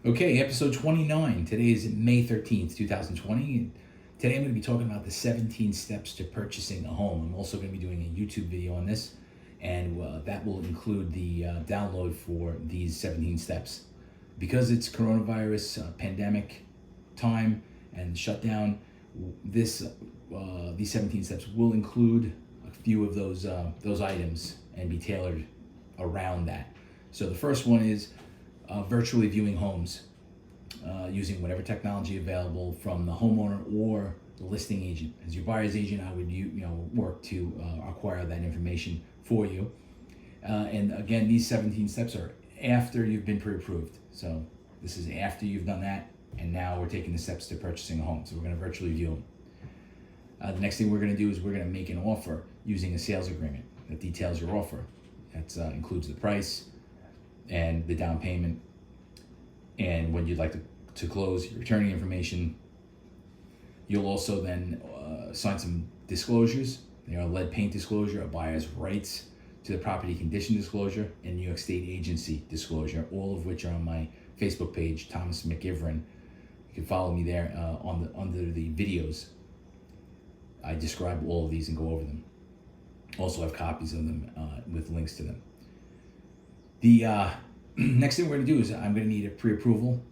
Okay, episode 29. Today is May 13th, 2020. And today I'm going to be talking about the 17 steps to purchasing a home. I'm also going to be doing a YouTube video on this, and that will include the download for these 17 steps. Because it's coronavirus pandemic time and shutdown, these 17 steps will include a few of those items and be tailored around that. So the first one is virtually viewing homes using whatever technology available from the homeowner or the listing agent. As your buyer's agent, I would work to acquire that information for you. And again, these 17 steps are after you've been pre-approved. So this is after you've done that, and now we're taking the steps to purchasing a home. So we're going to virtually view them. The next thing we're going to do is we're going to make an offer using a sales agreement that details your offer. That includes the price and the down payment, and when you'd like to close, your attorney information. You'll also then sign some disclosures. They are lead paint disclosure, a buyer's rights to the property condition disclosure, and New York State agency disclosure, all of which are on my Facebook page, Thomas McGiveron. You can follow me there under the videos. I describe all of these and go over them. Also have copies of them with links to them. The next thing we're going to do is I'm going to need a pre-approval,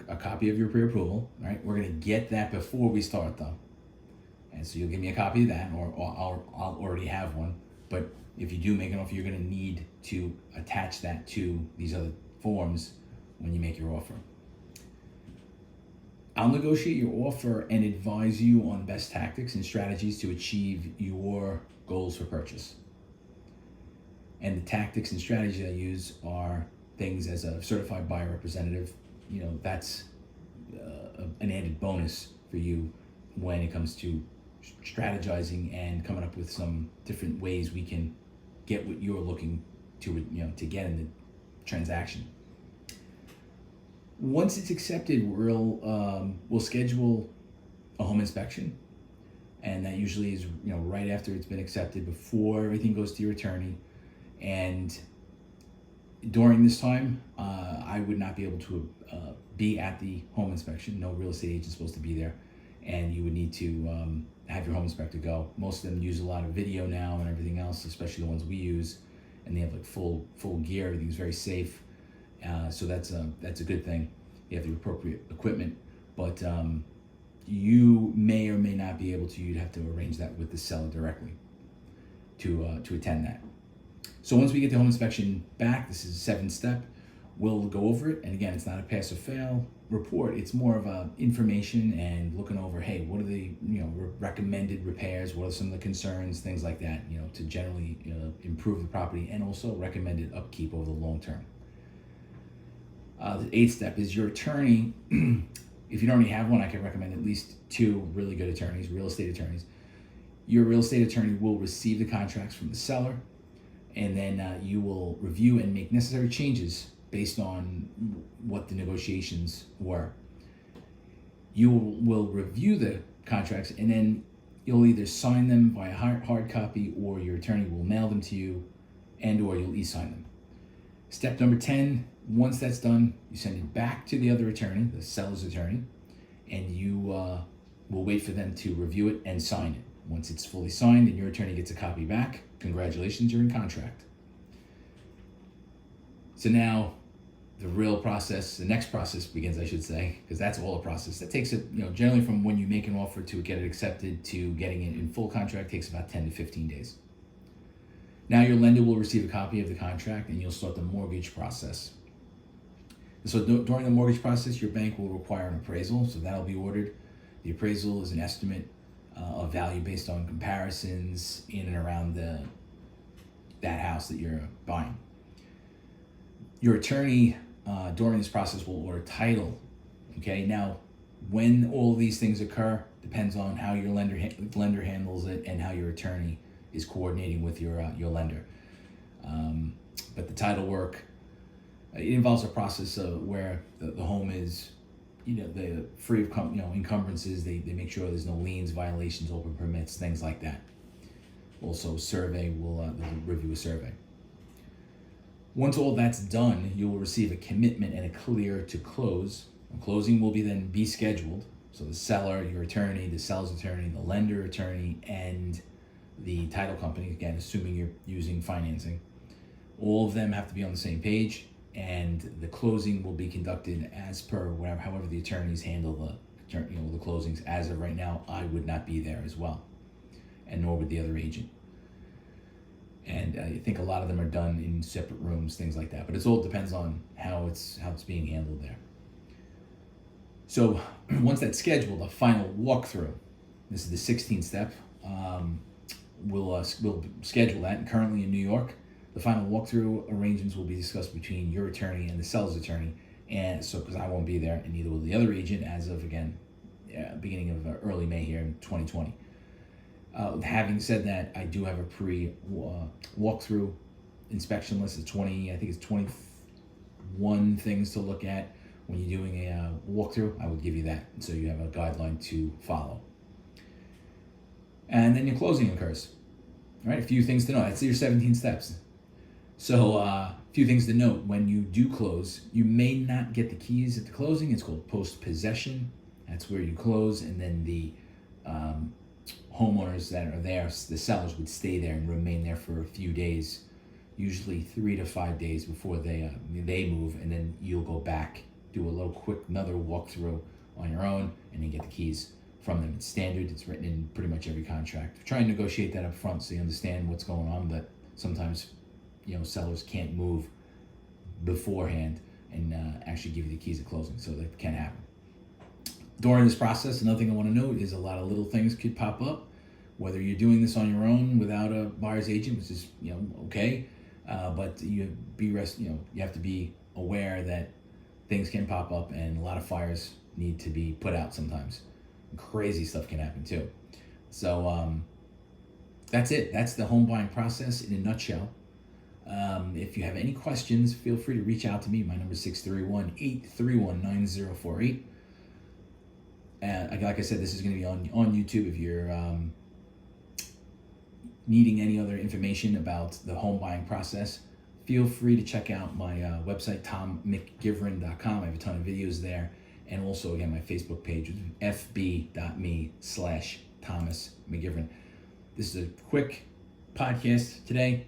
a copy of your pre-approval. Right? We're going to get that before we start, though. And so you'll give me a copy of that, or I'll already have one. But if you do make an offer, you're going to need to attach that to these other forms when you make your offer. I'll negotiate your offer and advise you on best tactics and strategies to achieve your goals for purchase. And the tactics and strategies I use are things as a certified buyer representative. That's an added bonus for you when it comes to strategizing and coming up with some different ways we can get what you're looking to get in the transaction. Once it's accepted, we'll schedule a home inspection, and that usually is right after it's been accepted, before everything goes to your attorney. And during this time, I would not be able to be at the home inspection. No real estate agent is supposed to be there, and you would need to have your home inspector go. Most of them use a lot of video now and everything else, especially the ones we use, and they have like full gear. Everything's very safe, so that's a good thing. You have the appropriate equipment, but you may or may not be able to. You'd have to arrange that with the seller directly to attend that. So once we get the home inspection back, this is a 7-step, we'll go over it. And again, it's not a pass or fail report. It's more of a information and looking over, hey, what are the recommended repairs? What are some of the concerns? Things like that, to generally improve the property, and also recommended upkeep over the long term. The 8th step is your attorney. If you don't already have one, I can recommend at least 2 really good attorneys, real estate attorneys. Your real estate attorney will receive the contracts from the seller, and then you will review and make necessary changes based on what the negotiations were. You will review the contracts, and then you'll either sign them via hard copy, or your attorney will mail them to you, and or you'll e-sign them. Step number 10, once that's done, you send it back to the other attorney, the seller's attorney, and you will wait for them to review it and sign it. Once it's fully signed and your attorney gets a copy back, congratulations, you're in contract. So now the real process, the next process begins, I should say, because that's all a process. That takes it, generally from when you make an offer to get it accepted to getting it in full contract takes about 10 to 15 days. Now your lender will receive a copy of the contract, and you'll start the mortgage process. So during the mortgage process, your bank will require an appraisal, so that'll be ordered. The appraisal is an estimate of value based on comparisons in and around that house that you're buying. Your attorney during this process will order title. Okay, now when all of these things occur depends on how your lender handles it and how your attorney is coordinating with your lender. But the title work, it involves a process where the home is they're free of encumbrances. They make sure there's no liens, violations, open permits, things like that. Also, survey will review a survey. Once all that's done, you will receive a commitment and a clear to close. Closing will then be scheduled. So the seller, your attorney, the seller's attorney, the lender attorney, and the title company, again, assuming you're using financing, all of them have to be on the same page, and the closing will be conducted as per whatever, however the attorneys handle the closings. As of right now, I would not be there as well, and nor would the other agent. And I think a lot of them are done in separate rooms, things like that. But it all depends on how it's being handled there. So once that's scheduled, a final walkthrough. This is the 16th step. We'll schedule that. And currently in New York, the final walkthrough arrangements will be discussed between your attorney and the seller's attorney. And so, because I won't be there, and neither will the other agent as of, again, beginning of early May here in 2020. Having said that, I do have a walkthrough inspection list of 21 things to look at when you're doing a walkthrough. I would give you that, so you have a guideline to follow. And then your closing occurs. All right, a few things to know. That's your 17 steps. So a few things to note. When you do close, you may not get the keys at the closing. It's called post-possession. That's where you close, and then the homeowners that are there, the sellers, would stay there and remain there for a few days, usually 3 to 5 days before they move, and then you'll go back, do another walkthrough on your own, and then get the keys from them. It's standard. It's written in pretty much every contract. Try and negotiate that up front so you understand what's going on, but sometimes sellers can't move beforehand and actually give you the keys at closing, so that can happen. During this process, another thing I want to note is a lot of little things could pop up, whether you're doing this on your own without a buyer's agent, which is okay, but you have to be aware that things can pop up, and a lot of fires need to be put out sometimes. Crazy stuff can happen too. So that's it. That's the home buying process in a nutshell. If you have any questions, feel free to reach out to me. My number is 631-831-9048. Like I said, this is going to be on YouTube. If you're needing any other information about the home buying process, feel free to check out my website, tommcgiveron.com. I have a ton of videos there. And also, again, my Facebook page is fb.me/Thomas McGiveron. This is a quick podcast today.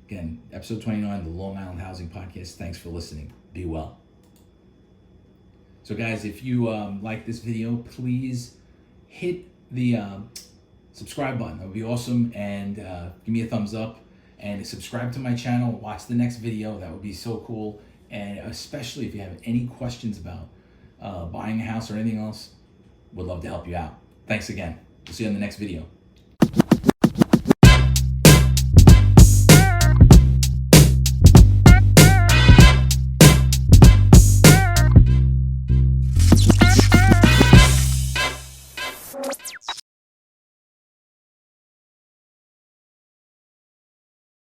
Again, episode 29, the Long Island Housing Podcast. Thanks for listening. Be well. So guys, if you like this video, please hit the subscribe button. That would be awesome. And give me a thumbs up. And subscribe to my channel. Watch the next video. That would be so cool. And especially if you have any questions about buying a house or anything else, would love to help you out. Thanks again. We'll see you in the next video.